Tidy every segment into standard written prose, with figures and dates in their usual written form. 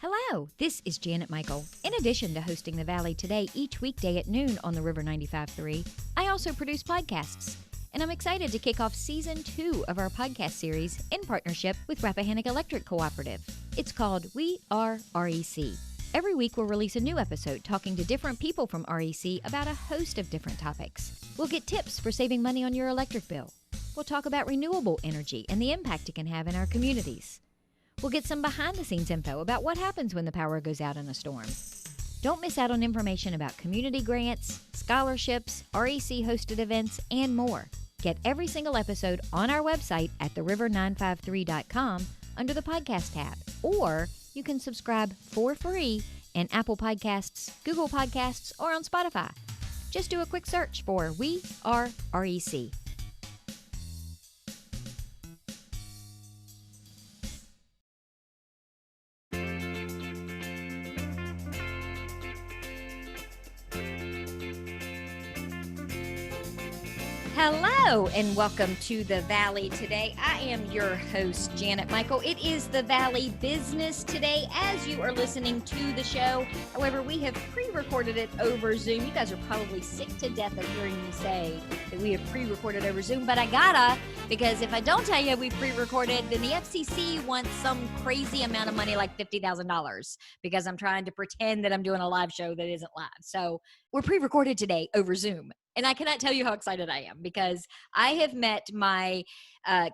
Hello, this is Janet Michael. In addition to hosting The Valley Today each weekday at noon on the River 95.3, I also produce podcasts. And I'm excited to kick off Season 2 of our podcast series in partnership with Rappahannock Electric Cooperative. It's called We Are REC. Every week we'll release a new episode talking to different people from REC about a host of different topics. We'll get tips for saving money on your electric bill. We'll talk about renewable energy and the impact it can have in our communities. We'll get some behind-the-scenes info about what happens when the power goes out in a storm. Don't miss out on information about community grants, scholarships, REC-hosted events, and more. Get every single episode on our website at theriver953.com under the podcast tab, or you can subscribe for free in Apple Podcasts, Google Podcasts, or on Spotify. Just do a quick search for We Are REC. Hello and welcome to The Valley Today. I am your host, Janet Michael. It is The Valley Business Today as you are listening to the show. However, we have pre-recorded it over Zoom. You guys are probably sick to death of hearing me say that we have pre-recorded over Zoom, but I gotta, because if I don't tell you we pre-recorded, then the FCC wants some crazy amount of money, like $50,000, because I'm trying to pretend that I'm doing a live show that isn't live. So we're pre-recorded today over Zoom. And I cannot tell you how excited I am because I have met my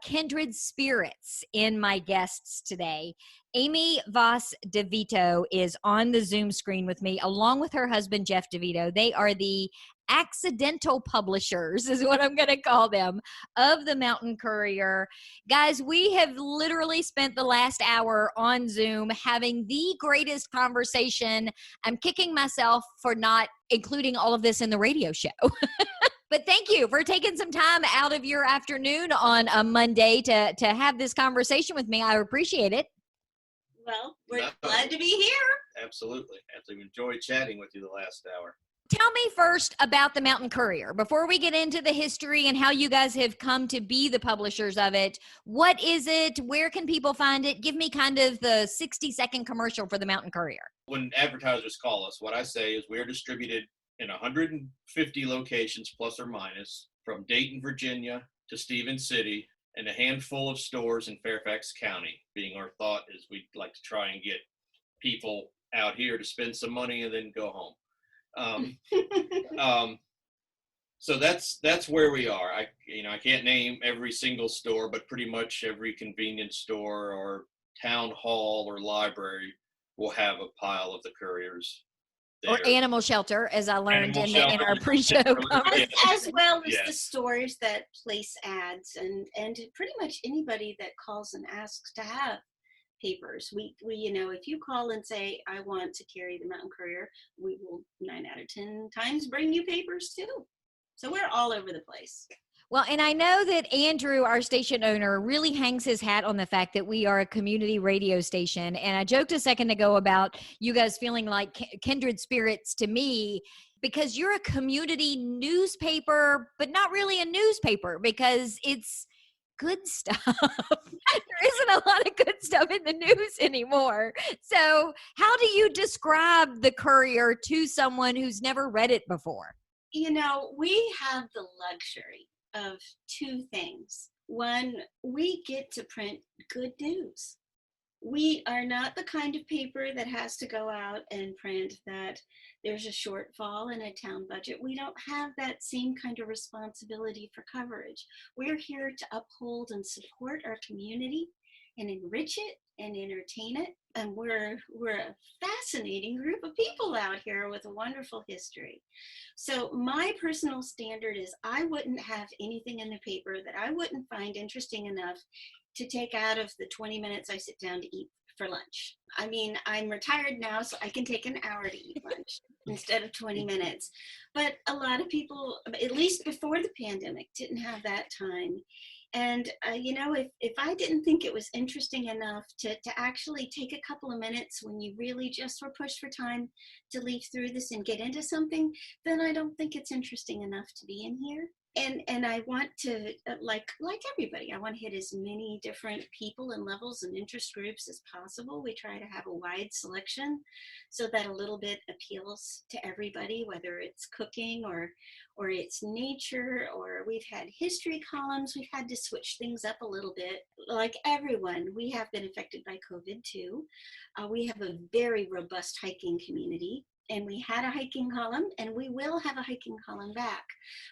kindred spirits in my guests today. Amy Voss DeVito is on the Zoom screen with me, along with her husband, Jeff DeVito. They are the accidental publishers, is what I'm going to call them, of the Mountain Courier. Guys, we have literally spent the last hour on Zoom having the greatest conversation. I'm kicking myself for not including all of this in the radio show. But thank you for taking some time out of your afternoon on a Monday to have this conversation with me. I appreciate it. Well, we're glad to be here. Absolutely. I've enjoyed chatting with you the last hour. Tell me first about the Mountain Courier. Before we get into the history and how you guys have come to be the publishers of it, what is it? Where can people find it? Give me kind of the 60-second commercial for the Mountain Courier. When advertisers call us, what I say is we're distributed in 150 locations plus or minus, from Dayton, Virginia to Stevens City, and a handful of stores in Fairfax County. Being our thought is we'd like to try and get people out here to spend some money and then go home. So that's where we are. I can't name every single store, but pretty much every convenience store or town hall or library will have a pile of the Couriers there. Or animal shelter, as I learned in our pre-show. As well as the stores that place ads and pretty much anybody that calls and asks to have papers. We if you call and say, I want to carry the Mountain Courier, we will 9 out of 10 times bring you papers too. So we're all over the place. Well, and I know that Andrew, our station owner, really hangs his hat on the fact that we are a community radio station. And I joked a second ago about you guys feeling like kindred spirits to me because you're a community newspaper, but not really a newspaper because it's good stuff. There isn't a lot of good stuff in the news anymore. So how do you describe the Courier to someone who's never read it before? We have the luxury of two things. One, we get to print good news. We are not the kind of paper that has to go out and print that there's a shortfall in a town budget. We don't have that same kind of responsibility for coverage. We're here to uphold and support our community and enrich it and entertain it. And we're a fascinating group of people out here with a wonderful history. So my personal standard is I wouldn't have anything in the paper that I wouldn't find interesting enough to take out of the 20 minutes I sit down to eat for lunch. I mean, I'm retired now, so I can take an hour to eat lunch instead of 20 minutes. But a lot of people, at least before the pandemic, didn't have that time. And, if I didn't think it was interesting enough to actually take a couple of minutes when you really just were pushed for time to leaf through this and get into something, then I don't think it's interesting enough to be in here. and I want to, like everybody, I want to hit as many different people and levels and interest groups as possible. We try to have a wide selection so that a little bit appeals to everybody, whether it's cooking or it's nature, or we've had history columns. We've had to switch things up a little bit. Like everyone, we have been affected by COVID too. We have a very robust hiking community. And we had a hiking column, and we will have a hiking column back.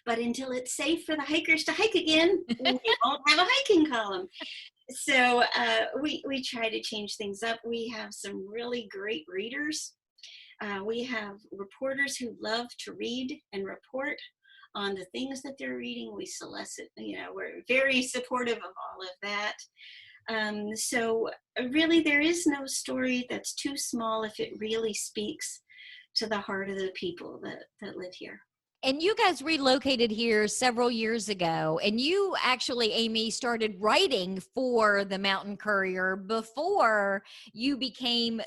But until it's safe for the hikers to hike again, we won't have a hiking column. So we try to change things up. We have some really great readers. We have reporters who love to read and report on the things that they're reading. We solicit, we're very supportive of all of that. So really, there is no story that's too small if it really speaks to the heart of the people that live here. And you guys relocated here several years ago, and you actually, Amy, started writing for the Mountain Courier before you became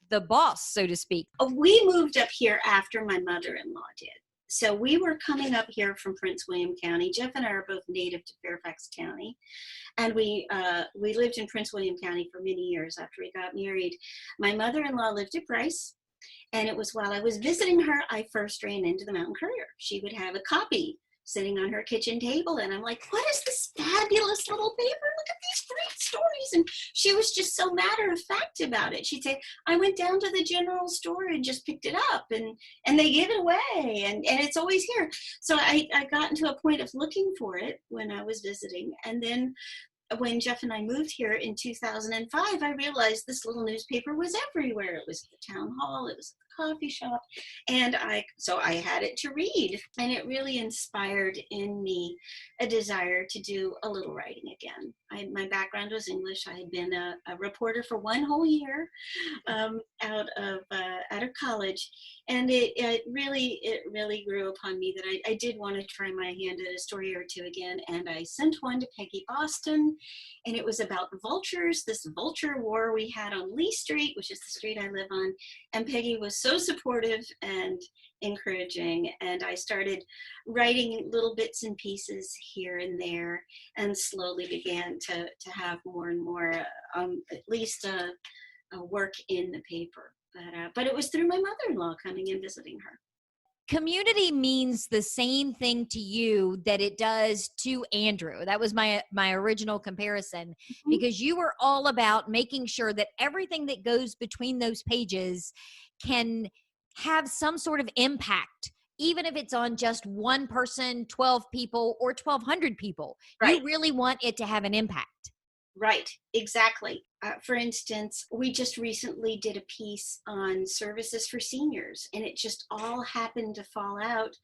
the boss, so to speak. We moved up here after my mother-in-law did. So we were coming up here from Prince William County. Jeff and I are both native to Fairfax County. And we lived in Prince William County for many years after we got married. My mother-in-law lived at Bryce. And it was while I was visiting her, I first ran into the Mountain Courier. She would have a copy sitting on her kitchen table. And I'm like, what is this fabulous little paper? Look at these great stories. And she was just so matter of fact about it. She'd say, I went down to the general store and just picked it up, and they give it away. And it's always here. So I got into a point of looking for it when I was visiting. And then when Jeff and I moved here in 2005, I realized this little newspaper was everywhere. It was at the town hall, it was at the coffee shop, and so I had it to read, and it really inspired in me a desire to do a little writing again. My background was English. I had been a reporter for one whole year out of college, and it really grew upon me that I did want to try my hand at a story or two again, and I sent one to Peggy Boston, and it was about vultures, this vulture war we had on Lee Street, which is the street I live on, and Peggy was so supportive and encouraging, and I started writing little bits and pieces here and there, and slowly began to have more and more, at least work in the paper. But it was through my mother-in-law coming and visiting her. Community means the same thing to you that it does to Andrew. That was my original comparison, because you were all about making sure that everything that goes between those pages can have some sort of impact, even if it's on just one person, 12 people, or 1,200 people. Right. You really want it to have an impact. Right, exactly. For instance, we just recently did a piece on services for seniors, and it just all happened to fall out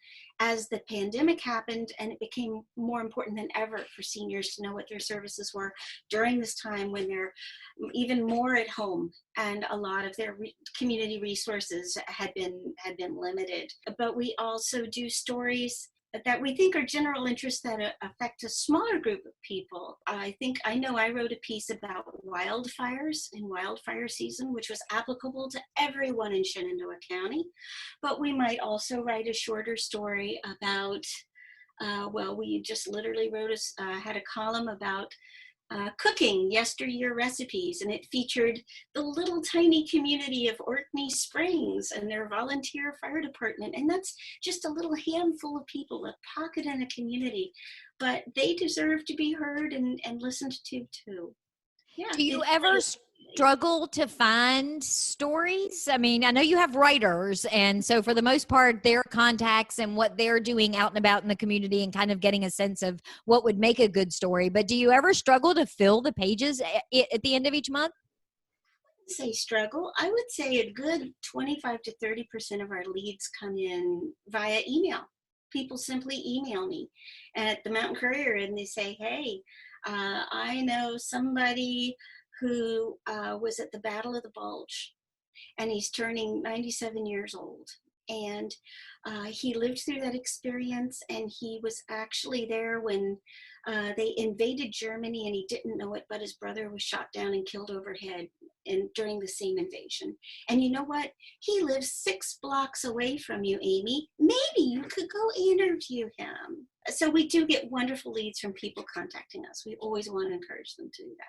as the pandemic happened, and it became more important than ever for seniors to know what their services were during this time when they're even more at home, and a lot of their community resources had been limited. But we also do stories that we think are general interests that affect a smaller group of people. I know I wrote a piece about wildfires in wildfire season, which was applicable to everyone in Shenandoah County. But we might also write a shorter story about, we just literally had a column about cooking yesteryear recipes, and it featured the little tiny community of Orkney Springs and their volunteer fire department, and that's just a little handful of people, a pocket in a community, but they deserve to be heard and listened to too. Yeah. Do you ever struggle to find stories? I mean, I know you have writers, and so for the most part, their contacts and what they're doing out and about in the community and kind of getting a sense of what would make a good story. But do you ever struggle to fill the pages at the end of each month? I wouldn't say struggle. I would say a good 25 to 30% of our leads come in via email. People simply email me at the Mountain Courier, and they say, hey, I know somebody who was at the Battle of the Bulge, and he's turning 97 years old. And he lived through that experience, and he was actually there when they invaded Germany, and he didn't know it, but his brother was shot down and killed overhead during the same invasion. And you know what? He lives 6 blocks away from you, Amy. Maybe you could go interview him. So we do get wonderful leads from people contacting us. We always want to encourage them to do that.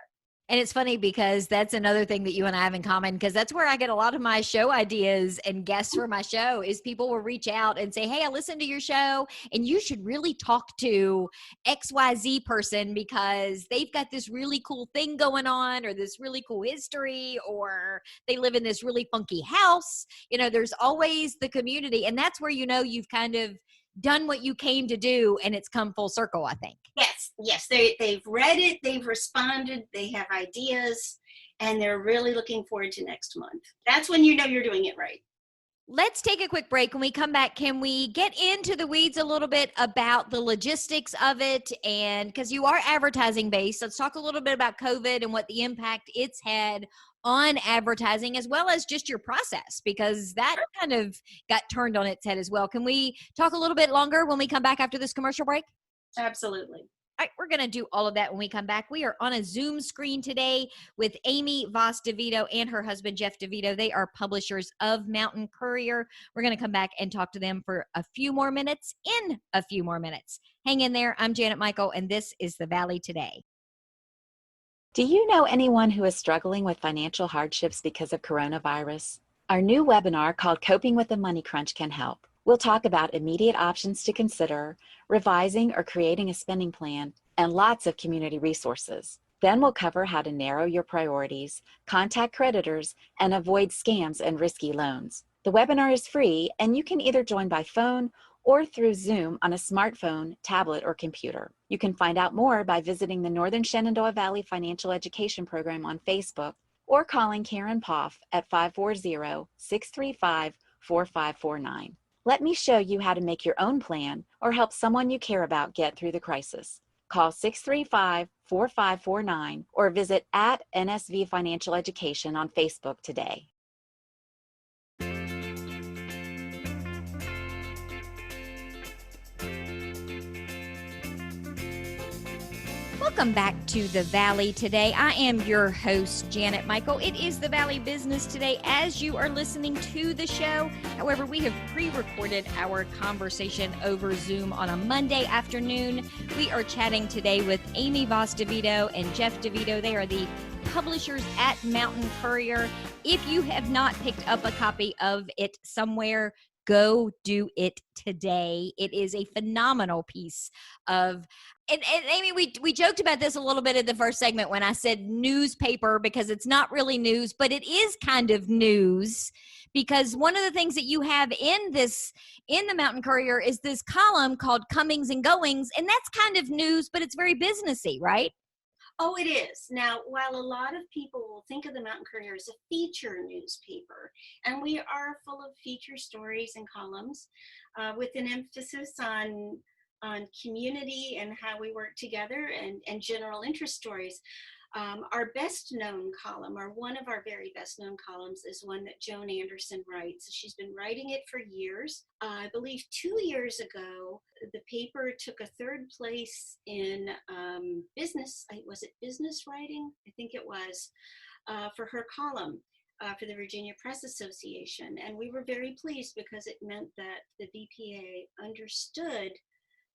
And it's funny because that's another thing that you and I have in common, because that's where I get a lot of my show ideas and guests for my show is people will reach out and say, hey, I listened to your show and you should really talk to XYZ person because they've got this really cool thing going on or this really cool history or they live in this really funky house. You know, there's always the community. And that's where, you know, you've kind of done what you came to do and it's come full circle, I think. Yes, they've read it, they've responded, they have ideas, and they're really looking forward to next month. That's when you know you're doing it right. Let's take a quick break. When we come back, can we get into the weeds a little bit about the logistics of it? And because you are advertising based, let's talk a little bit about COVID and what the impact it's had on advertising, as well as just your process, because that kind of got turned on its head as well. Can we talk a little bit longer when we come back after this commercial break? Absolutely. All right, we're going to do all of that when we come back. We are on a Zoom screen today with Amy Voss DeVito and her husband, Jeff DeVito. They are publishers of Mountain Courier. We're going to come back and talk to them for a few more minutes in a few more minutes. Hang in there. I'm Janet Michael, and this is The Valley Today. Do you know anyone who is struggling with financial hardships because of coronavirus? Our new webinar called Coping with the Money Crunch can help. We'll talk about immediate options to consider, revising or creating a spending plan, and lots of community resources. Then we'll cover how to narrow your priorities, contact creditors, and avoid scams and risky loans. The webinar is free, and you can either join by phone or through Zoom on a smartphone, tablet, or computer. You can find out more by visiting the Northern Shenandoah Valley Financial Education Program on Facebook or calling Karen Poff at 540-635-4549. Let me show you how to make your own plan or help someone you care about get through the crisis. Call 635-4549 or visit at NSV Financial Education on Facebook today. Welcome back to The Valley Today. I am your host, Janet Michael. It is The Valley Business Today as you are listening to the show. However, we have pre-recorded our conversation over Zoom on a Monday afternoon. We are chatting today with Amy Voss DeVito and Jeff DeVito. They are the publishers at Mountain Courier. If you have not picked up a copy of it somewhere, go do it today. It is a phenomenal piece of, and Amy, we joked about this a little bit in the first segment when I said newspaper, because it's not really news, but it is kind of news, because one of the things that you have in the Mountain Courier is this column called Comings and Goings, and that's kind of news, but it's very businessy, right? Oh, it is. Now, while a lot of people will think of the Mountain Courier as a feature newspaper, and we are full of feature stories and columns with an emphasis on community and how we work together and general interest stories. Our best known column, or one of our very best known columns, is one that Joan Anderson writes. She's been writing it for years. I believe 2 years ago, the paper took a third place in business. Was it business writing? I think it was, for her column. For the Virginia Press Association. And we were very pleased because it meant that the VPA understood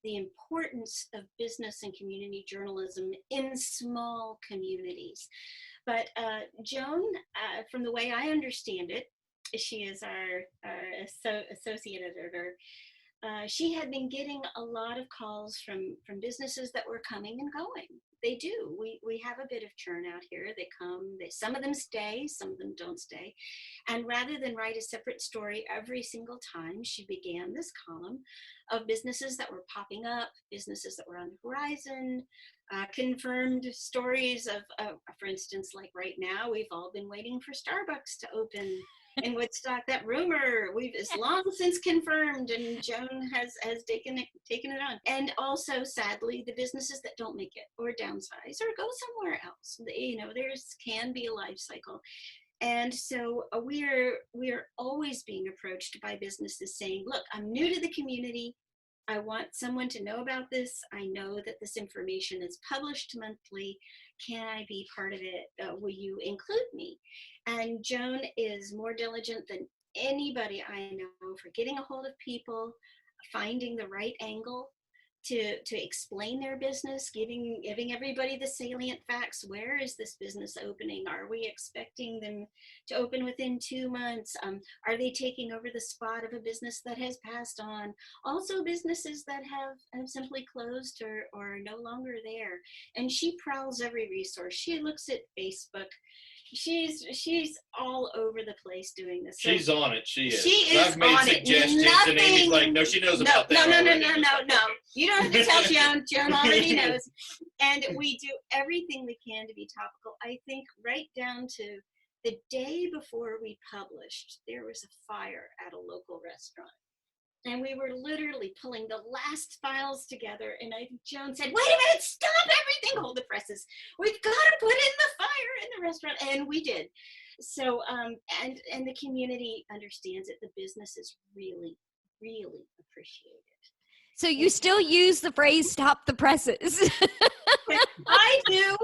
the importance of business and community journalism in small communities. But Joan, from the way I understand it, she is our associate editor. She had been getting a lot of calls from businesses that were coming and going. They do. We have a bit of churn out here. They come, some of them stay, some of them don't stay. And rather than write a separate story every single time, she began this column of businesses that were popping up, businesses that were on the horizon, confirmed stories of, for instance, like right now, we've all been waiting for Starbucks to open in Woodstock. That rumor we've is long since confirmed, and Joan has taken it on. And also, sadly, the businesses that don't make it or downsize or go somewhere else. There's can be a life cycle. And so we are always being approached by businesses saying, look, I'm new to the community. I want someone to know about this. I know that this information is published monthly. Can I be part of it? Will you include me? And Joan is more diligent than anybody I know for getting a hold of people, finding the right angle, to explain their business, giving everybody the salient facts. Where is this business opening? Are we expecting them to open within 2 months? Are they taking over the spot of a business that has passed on? Also businesses that have simply closed or are no longer there. And she prowls every resource. She looks at Facebook. She's all over the place doing this. She's on it. She is. She is I've made on it. suggestions, and Amy's like, "No, she knows about that." No. already." It's like, No. okay. You don't have to tell Joan. Joan already knows. And we do everything we can to be topical. I think right down to the day before we published, there was a fire at a local restaurant. And we were literally pulling the last files together. And Joan said, "Wait a minute, stop everything, hold the presses. We've got to put in the fire in the restaurant." And we did. So, and the community understands it. The businesses really, really appreciate it. So you still use the phrase "stop the presses." I do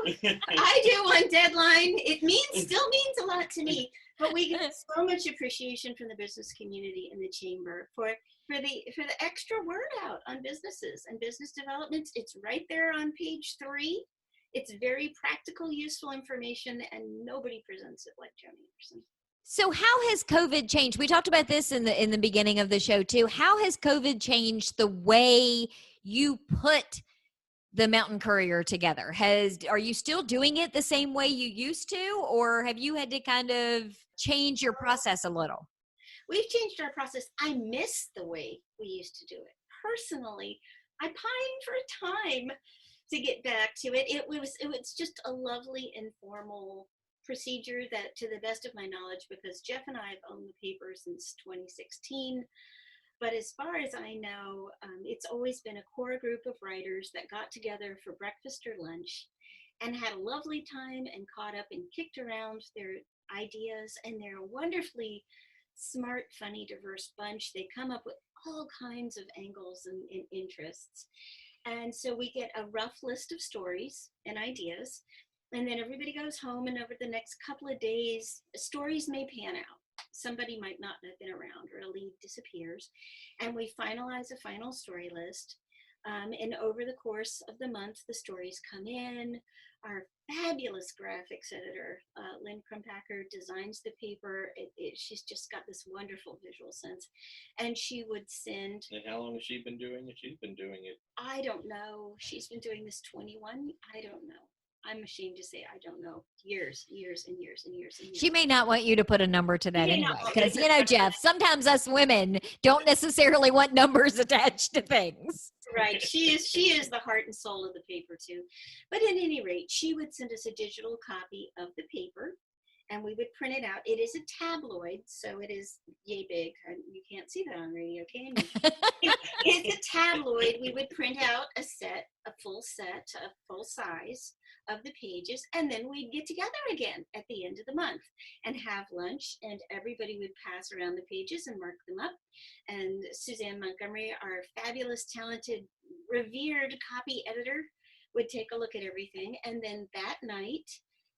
on deadline. It still means a lot to me. But we get so much appreciation from the business community and the chamber for the extra word out on businesses and business development. It's right there on page 3. It's very practical, useful information, and nobody presents it like Joan Anderson. So how has COVID changed? We talked about this in the beginning of the show too. How has COVID changed the way you put the Mountain Courier together? Are you still doing it the same way you used to, or have you had to kind of change your process a little? We've changed our process. I miss the way we used to do it. Personally, I pine for a time to get back to it. It was just a lovely, informal procedure that, to the best of my knowledge, because Jeff and I have owned the paper since 2016, but as far as I know, it's always been a core group of writers that got together for breakfast or lunch and had a lovely time and caught up and kicked around their ideas. And they're a wonderfully smart, funny, diverse bunch. They come up with all kinds of angles and interests. And so we get a rough list of stories and ideas, and then everybody goes home, and over the next couple of days, stories may pan out. Somebody might not have been around, or a lead disappears, and we finalize a final story list. And over the course of the month, the stories come in. Our fabulous graphics editor, Lynn Crumpacker, designs the paper. She's just got this wonderful visual sense. And she would send... And how long has she been doing it? She's been doing it. I don't know. She's been doing this 21. I don't know. I'm ashamed to say I don't know. Years and years and years. She may not want you to put a number to that She may anyway, not. because, Jeff, sometimes us women don't necessarily want numbers attached to things. Right. She is the heart and soul of the paper too. But at any rate, she would send us a digital copy of the paper, and we would print it out. It is a tabloid, so it is yay big. You can't see that on radio, can you? It's a tabloid. We would print out a full size of the pages, and then we'd get together again at the end of the month and have lunch, and everybody would pass around the pages and mark them up. And Suzanne Montgomery, our fabulous, talented, revered copy editor, would take a look at everything. And then that night,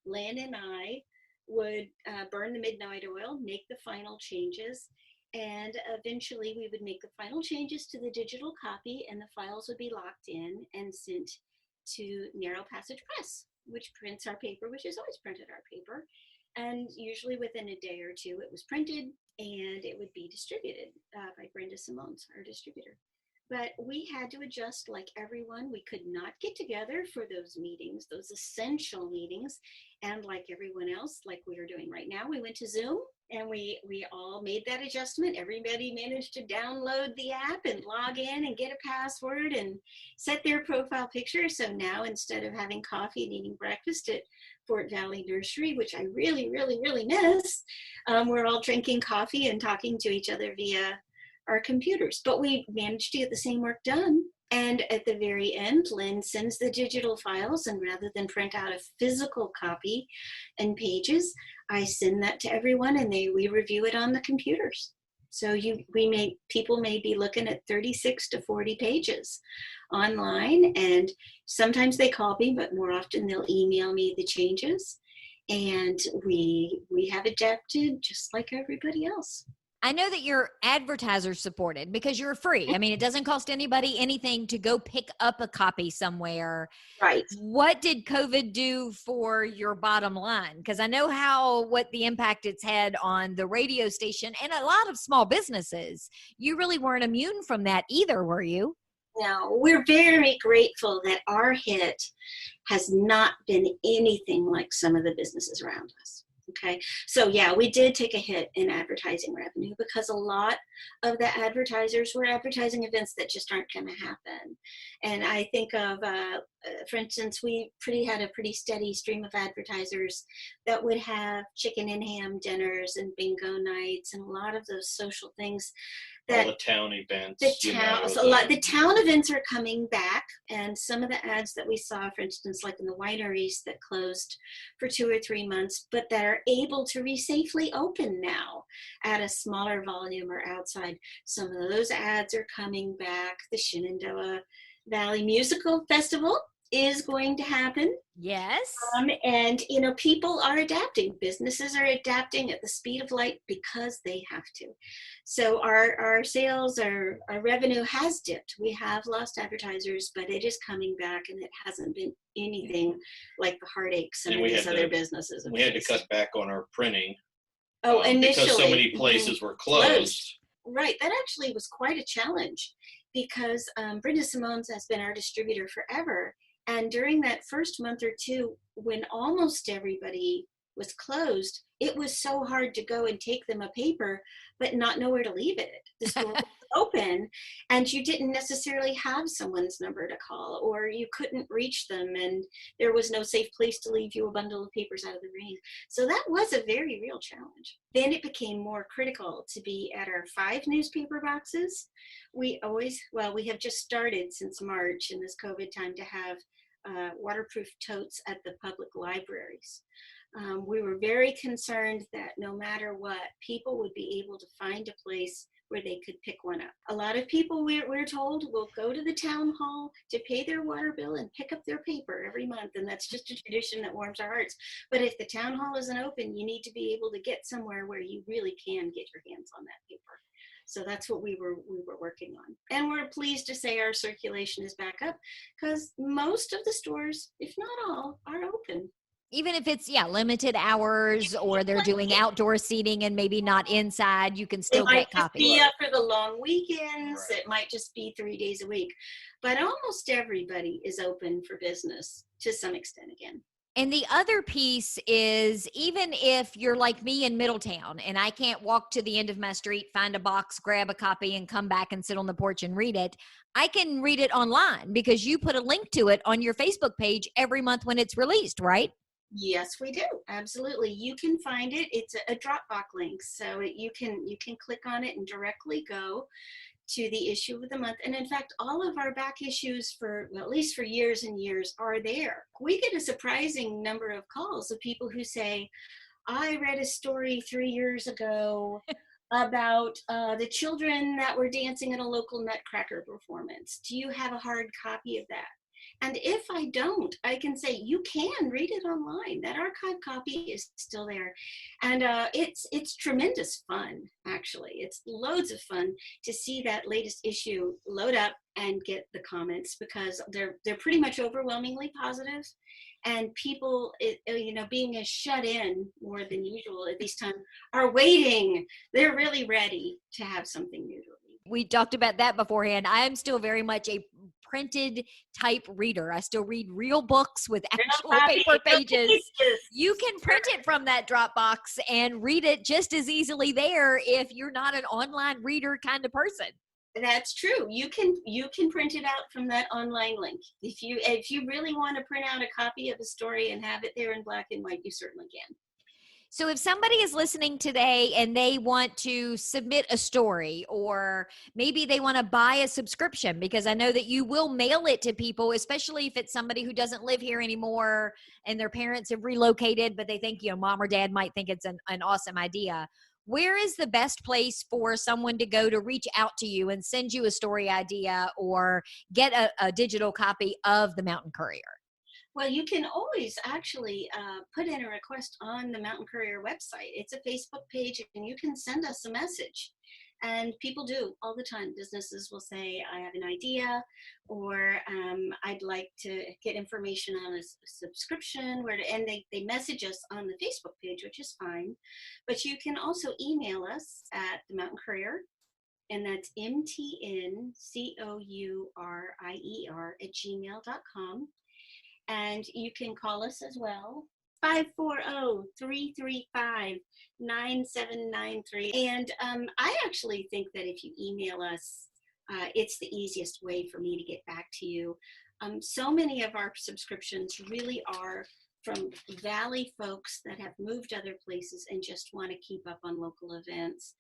Lynn and I would burn the midnight oil, make the final changes, and eventually we would make the final changes to the digital copy, and the files would be locked in and sent to Narrow Passage Press, which prints our paper, which has always printed our paper. And usually within a day or two, it was printed and it would be distributed by Brenda Simons, our distributor. But we had to adjust like everyone. We could not get together for those meetings, those essential meetings. And like everyone else, like we are doing right now, we went to Zoom, and we all made that adjustment. Everybody managed to download the app and log in and get a password and set their profile picture. So now, instead of having coffee and eating breakfast at Fort Valley Nursery, which I really, really, really miss, we're all drinking coffee and talking to each other via our computers. But we managed to get the same work done. And at the very end, Lynn sends the digital files, and rather than print out a physical copy and pages, I send that to everyone, and we review it on the computers. So people may be looking at 36 to 40 pages online, and sometimes they call me, but more often they'll email me the changes, and we have adapted just like everybody else. I know that you're advertiser supported because you're free. I mean, it doesn't cost anybody anything to go pick up a copy somewhere. Right. What did COVID do for your bottom line? Because I know what the impact it's had on the radio station and a lot of small businesses. You really weren't immune from that either, were you? No, we're very grateful that our hit has not been anything like some of the businesses around us. Okay. So yeah, we did take a hit in advertising revenue because a lot of the advertisers were advertising events that just aren't going to happen. And I think of, for instance, we had a pretty steady stream of advertisers that would have chicken and ham dinners and bingo nights and a lot of those social things. All the town events. The town events are coming back, and some of the ads that we saw, for instance, like in the wineries that closed for 2 or 3 months, but that are able to safely open now at a smaller volume or outside, some of those ads are coming back. The Shenandoah Valley Musical Festival is going to happen. Yes. And, people are adapting. Businesses are adapting at the speed of light because they have to. So our sales, our revenue has dipped. We have lost advertisers, but it is coming back, and it hasn't been anything like the heartaches some of these other businesses have We had to faced. cut back on our printing. Initially. Because so many places were closed. Right. That actually was quite a challenge because Brenda Simone's has been our distributor forever. And during that first month or two, when almost everybody was closed, it was so hard to go and take them a paper, but not know where to leave it. The store was open, and you didn't necessarily have someone's number to call, or you couldn't reach them, and there was no safe place to leave you a bundle of papers out of the rain. So that was a very real challenge. Then it became more critical to be at our 5 newspaper boxes. We have just started since March in this COVID time to have waterproof totes at the public libraries. We were very concerned that no matter what, people would be able to find a place where they could pick one up. A lot of people, we're told, will go to the town hall to pay their water bill and pick up their paper every month, and that's just a tradition that warms our hearts. But if the town hall isn't open, you need to be able to get somewhere where you really can get your hands on that paper. So that's what we were working on. And we're pleased to say our circulation is back up because most of the stores, if not all, are open. Even if it's, limited hours or they're doing outdoor seating and maybe not inside, you can still get copies. It might just be up for the long weekends. Right. It might just be 3 days a week. But almost everybody is open for business to some extent again. And the other piece is, even if you're like me in Middletown and I can't walk to the end of my street, find a box, grab a copy, and come back and sit on the porch and read it, I can read it online because you put a link to it on your Facebook page every month when it's released, right? Yes, we do. Absolutely. You can find it. It's a Dropbox link. So you can click on it and directly go to the issue of the month. And in fact, all of our back issues at least for years and years are there. We get a surprising number of calls of people who say, I read a story 3 years ago about the children that were dancing at a local Nutcracker performance. Do you have a hard copy of that? And if I don't, I can say, you can read it online. That archive copy is still there. And it's tremendous fun, actually. It's loads of fun to see that latest issue load up and get the comments because they're pretty much overwhelmingly positive. And people, being as shut in more than usual at this time, are waiting. They're really ready to have something new to read. We talked about that beforehand. I am still very much a printed type reader. I still read real books with actual paper pages. You can print it from that Dropbox and read it just as easily there if you're not an online reader kind of person. That's true. You can print it out from that online link. If you really want to print out a copy of a story and have it there in black and white, you certainly can. So if somebody is listening today and they want to submit a story, or maybe they want to buy a subscription, because I know that you will mail it to people, especially if it's somebody who doesn't live here anymore and their parents have relocated, but they think, mom or dad might think it's an awesome idea. Where is the best place for someone to go to reach out to you and send you a story idea or get a digital copy of the Mountain Courier? Well, you can always actually put in a request on the Mountain Courier website. It's a Facebook page, and you can send us a message. And people do all the time. Businesses will say, I have an idea, or I'd like to get information on a subscription, and they message us on the Facebook page, which is fine. But you can also email us at the Mountain Courier, and that's mtncourier@gmail.com. And you can call us as well, 540-335-9793. And I actually think that if you email us, it's the easiest way for me to get back to you. So many of our subscriptions really are from Valley folks that have moved other places and just want to keep up on local events.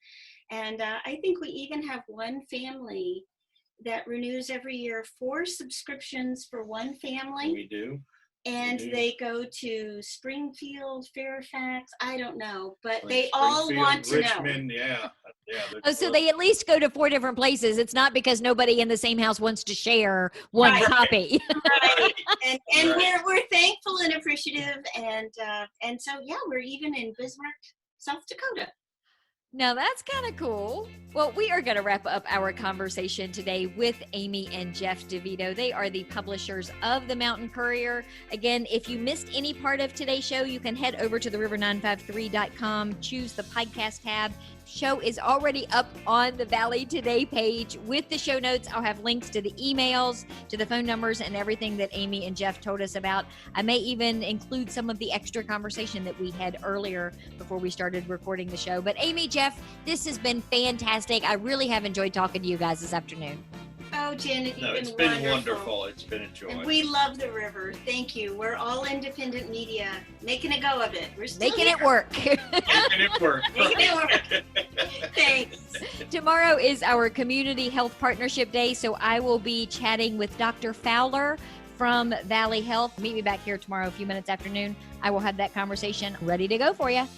And I think we even have one family that renews every year, 4 subscriptions for one family. We do. And they go to Springfield, Fairfax, I don't know, but they all want to Richmond, know. Yeah. Oh, so they at least go to 4 different places. It's not because nobody in the same house wants to share one copy. Right. And we're thankful and appreciative. And so, yeah, we're even in Bismarck, South Dakota. Now that's kind of cool. Well, we are going to wrap up our conversation today with Amy and Jeff DeVito. They are the publishers of the Mountain Courier. Again, if you missed any part of today's show, you can head over to theriver953.com, choose the podcast tab. Show is already up on the Valley Today page with the show notes. I'll have links to the emails, to the phone numbers, and everything that Amy and Jeff told us about. I may even include some of the extra conversation that we had earlier before we started recording the show. But Amy, Jeff, this has been fantastic. I really have enjoyed talking to you guys this afternoon. Oh, Janet, it's been wonderful. It's been a joy. And we love the river. Thank you. We're all independent media, making a go of it. We're still making it work. Making it work. Making it work. Thanks. Tomorrow is our Community Health Partnership Day, so I will be chatting with Dr. Fowler from Valley Health. Meet me back here tomorrow a few minutes after noon. I will have that conversation ready to go for you.